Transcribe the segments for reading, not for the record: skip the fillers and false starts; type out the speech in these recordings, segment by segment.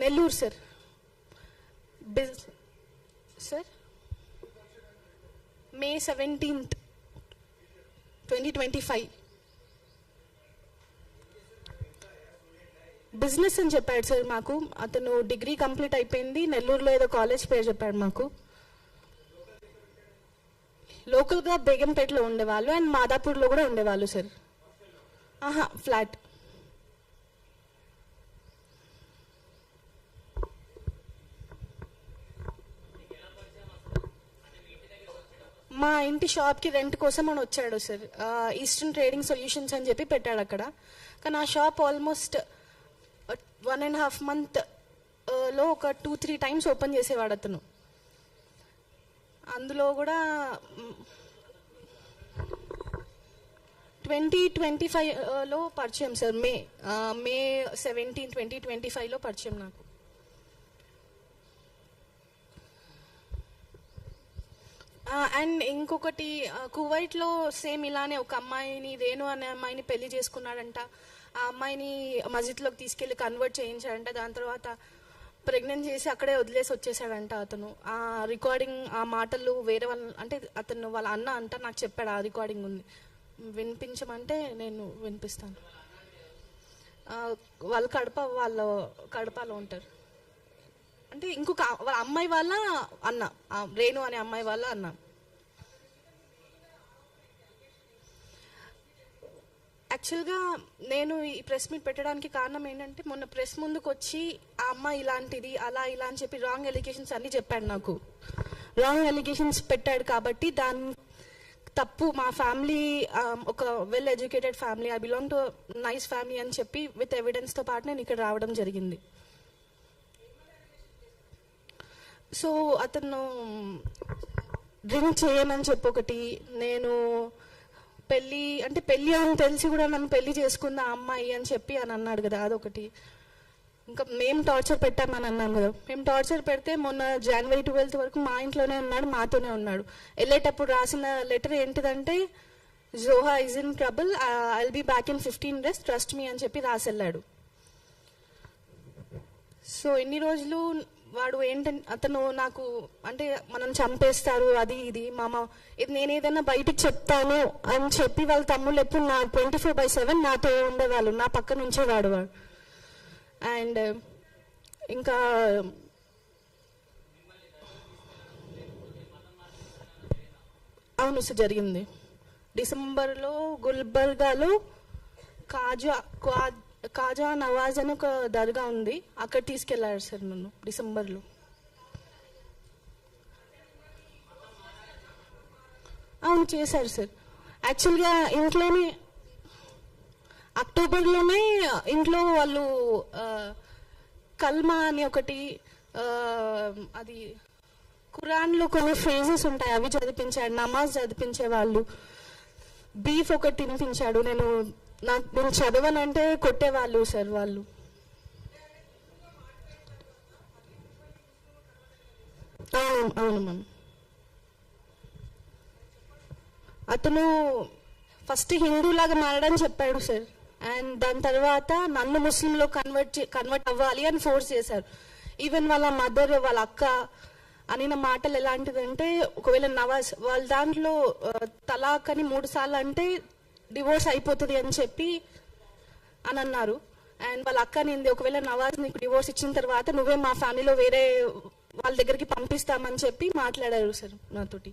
Nellore sir. Sir May 17th, 2025. Business అని చెప్పాడు sir మాకు. అతను డిగ్రీ కంప్లీట్ అయిపోయింది, నెల్లూరులో ఏదో కాలేజ్ పేరు చెప్పాడు మాకు. లోకల్గా బేగంపేటలో ఉండేవాళ్ళు అండ్ మాదాపూర్లో కూడా ఉండేవాళ్ళు సార్. ఫ్లాట్. మా ఇంటి షాప్కి రెంట్ కోసం అని వచ్చాడు సార్. ఈస్టర్న్ ట్రేడింగ్ సొల్యూషన్స్ అని చెప్పి పెట్టాడు అక్కడ. కానీ ఆ షాప్ ఆల్మోస్ట్ 1.5 month లో ఒక 2-3 times ఓపెన్ చేసేవాడు అతను. అందులో కూడా 2025లో పరిచయం సార్. మే 17, 2025లో పరిచయం నాకు. అండ్ ఇంకొకటి, కువైట్లో సేమ్ ఇలానే ఒక అమ్మాయిని, రేణు అనే అమ్మాయిని పెళ్లి చేసుకున్నాడంట. ఆ అమ్మాయిని మస్జిద్లోకి తీసుకెళ్లి కన్వర్ట్ చేయించాడంట. దాని తర్వాత ప్రెగ్నెంట్ చేసి అక్కడే వదిలేసి వచ్చేసాడంట అతను. ఆ రికార్డింగ్, ఆ మాటలు వేరే వాళ్ళ, అంటే అతను వాళ్ళ అన్న అంట నాకు చెప్పాడు. ఆ రికార్డింగ్ ఉంది, వినిపించమంటే నేను వినిపిస్తాను. వాళ్ళ కడపలో ఉంటారు. అంటే ఇంకొక వాళ్ళ అమ్మాయి వాళ్ళ అన్న, రేణు అనే అమ్మాయి వాళ్ళ అన్న. యాక్చువల్గా నేను ఈ ప్రెస్ మీట్ పెట్టడానికి కారణం ఏంటంటే, మొన్న ప్రెస్ ముందుకు వచ్చి ఆ అమ్మాయి ఇలాంటిది అలా ఇలా అని చెప్పి రాంగ్ ఎలిగేషన్స్ అన్నీ చెప్పాడు నాకు. రాంగ్ ఎలిగేషన్స్ పెట్టాడు కాబట్టి దాని తప్పు. మా ఫ్యామిలీ ఒక well educated family, I belong to nice family అని చెప్పి విత్ ఎవిడెన్స్తో పాటు నేను ఇక్కడ రావడం జరిగింది. సో అతను డ్రింక్ చేయనని చెప్పి ఒకటి, నేను పెళ్ళి అని తెలిసి కూడా నన్ను పెళ్లి చేసుకుంది ఆ అమ్మాయి అని చెప్పి అని అన్నాడు కదా, అదొకటి. ఇంకా మేము టార్చర్ పెట్టామని అన్నాను కదా. మేము టార్చర్ పెడితే మొన్న January 12th వరకు మా ఇంట్లోనే ఉన్నాడు, మాతోనే ఉన్నాడు. వెళ్ళేటప్పుడు రాసిన లెటర్ ఏంటిదంటే, Joha is in trouble, I will be back in 15 days, trust me అని చెప్పి రాసి వెళ్ళాడు. సో ఎన్ని రోజులు వాడు ఏంటంటే, అతను నాకు అంటే మనం చంపేస్తారు అది ఇది ఇది నేను ఏదైనా బయటికి చెప్తాను అని చెప్పి వాళ్ళ తమ్ముళ్ళు ఎప్పుడు 24/7 నాతో ఉండేవాళ్ళు, నా పక్క నుంచే వాడు. అండ్ ఇంకా అవును సార్, జరిగింది. డిసెంబర్లో గుల్బర్గాలో కాజా నవాజ్ అని ఒక దర్గా ఉంది, అక్కడ తీసుకెళ్లారు సార్ నన్ను డిసెంబర్లో. అవును చేశారు సార్. యాక్చువల్గా ఇంట్లోనే అక్టోబర్లోనే ఇంట్లో వాళ్ళు కల్మా అని ఒకటి, అది ఖురాన్లో కొన్ని ఫ్రేజెస్ ఉంటాయి అవి చదివించాడు, నమాజ్ చదివించేవాళ్ళు, బీఫ్ ఒకటి తినిపించాడు. నేను చదవనంటే కొట్టేవాళ్ళు సార్ వాళ్ళు. అవును మ్యామ్. అతను ఫస్ట్ హిందూలాగా మారడని చెప్పాడు సార్. అండ్ దాని తర్వాత నన్ను ముస్లింలో కన్వర్ట్ అవ్వాలి అని ఫోర్స్ చేశారు. ఈవెన్ వాళ్ళ మదర్, వాళ్ళ అక్క అనిన మాటలు ఎలాంటిదంటే, ఒకవేళ నవాజ్ వాళ్ళ దాంట్లో తలాక్ అని 3 సార్లు అంటే డివోర్స్ అయిపోతుంది అని చెప్పి అని అన్నారు. అండ్ వాళ్ళ అక్క నింది, ఒకవేళ నవాజ్ నీకు డివోర్స్ ఇచ్చిన తర్వాత నువ్వే మా ఫ్యామిలీలో వేరే వాళ్ళ దగ్గరికి పంపిస్తామని చెప్పి మాట్లాడారు సార్ నాతోటి.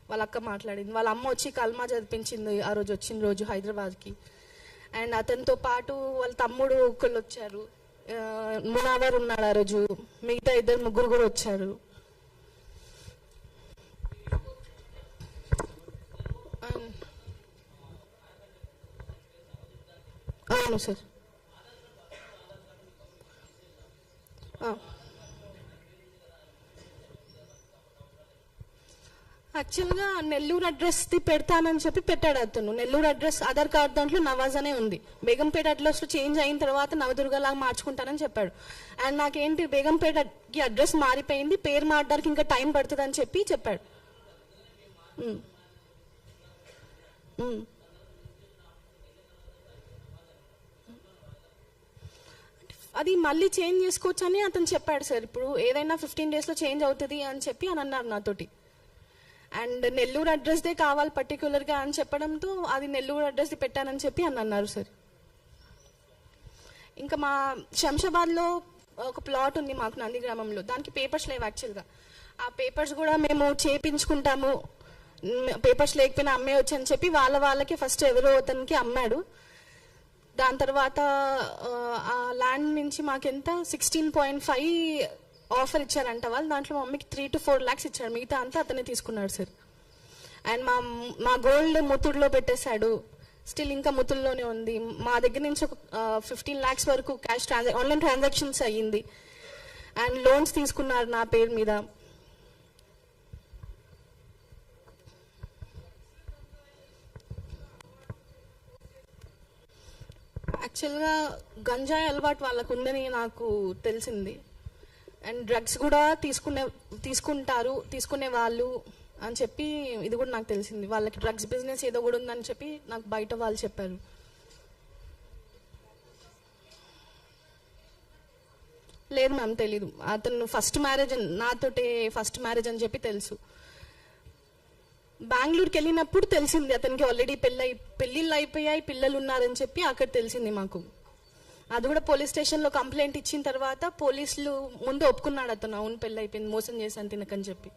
వాళ్ళ అక్క మాట్లాడింది. వాళ్ళ అమ్మ వచ్చి కల్మా చదివించింది ఆ రోజు, వచ్చిన రోజు హైదరాబాద్కి. అండ్ అతనితో పాటు వాళ్ళ తమ్ముడు ఒకళ్ళు వచ్చారు, మునావర్ ఉన్నాడు ఆ రోజు, మిగతా 2-3 కూడా వచ్చారు. అవును సార్. యాక్చువల్గా నెల్లూరు అడ్రస్ది పెడతానని చెప్పి పెట్టాడు అతను. నెల్లూరు అడ్రస్ ఆధార్ కార్డ్ దాంట్లో నవాజ్ అనే ఉంది. బేగంపేట అడ్రస్లో చేంజ్ అయిన తర్వాత నవదుర్గలాగా మార్చుకుంటానని చెప్పాడు. అండ్ నాకేంటి, బేగంపేటకి అడ్రస్ మారిపోయింది, పేరు మారడానికి ఇంకా టైం పడుతుంది అని చెప్పి చెప్పాడు. అది మళ్ళీ చేంజ్ చేసుకోవచ్చు అని అతను చెప్పాడు సార్. ఇప్పుడు ఏదైనా 15 daysలో చేంజ్ అవుతుంది అని చెప్పి అని అన్నారు నాతోటి. అండ్ నెల్లూరు అడ్రస్దే కావాలి పర్టికులర్గా అని చెప్పడంతో అది నెల్లూరు అడ్రస్ది పెట్టానని చెప్పి అని అన్నారు సార్. ఇంకా మా శంషాబాద్లో ఒక ప్లాట్ ఉంది మాకు నందిగ్రామంలో, దానికి పేపర్స్ లేవు యాక్చువల్గా. ఆ పేపర్స్ కూడా మేము చేపించుకుంటాము, పేపర్స్ లేకపోయినా అమ్మేయచ్చు అని చెప్పి వాళ్ళకి ఫస్ట్ ఎవరో అతనికి అమ్మాడు. దాని తర్వాత ఆ ల్యాండ్ నుంచి మాకెంత 16.5 ఆఫర్ ఇచ్చారంట వాళ్ళు. దాంట్లో మా మమ్మీకి 3 to 4 lakhs ఇచ్చాడు, మిగతా అంతా అతనే తీసుకున్నాడు సార్. అండ్ మా గోల్డ్ ముత్తూరులో పెట్టేశాడు, స్టిల్ ఇంకా ముతుల్లోనే ఉంది. మా దగ్గర నుంచి ఒక 15 lakhs వరకు క్యాష్ ఆన్లైన్ ట్రాన్సాక్షన్స్ అయ్యింది. అండ్ లోన్స్ తీసుకున్నారు నా పేరు మీద. యాక్చువల్గా గంజాయి అలవాటు వాళ్ళకు ఉందని నాకు తెలిసింది. అండ్ డ్రగ్స్ కూడా తీసుకునే వాళ్ళు అని చెప్పి ఇది కూడా నాకు తెలిసింది. వాళ్ళకి డ్రగ్స్ బిజినెస్ ఏదో కూడా ఉందని చెప్పి నాకు బయట వాళ్ళు చెప్పారు. లేదు మ్యామ్, తెలీదు. అతను నాతోటే ఫస్ట్ మ్యారేజ్ అని చెప్పి తెలుసు. బెంగళూరుకి వెళ్ళినప్పుడు తెలిసింది అతనికి ఆల్రెడీ పెళ్ళిళ్ళు అయిపోయాయి, పిల్లలు ఉన్నారని చెప్పి అక్కడ తెలిసింది మాకు. అది కూడా పోలీస్ స్టేషన్లో కంప్లైంట్ ఇచ్చిన తర్వాత పోలీసులు ముందు ఒప్పుకున్నాడు అతను, అవును పెళ్ళి అయిపోయింది, మోసం చేశాను తినకని చెప్పి.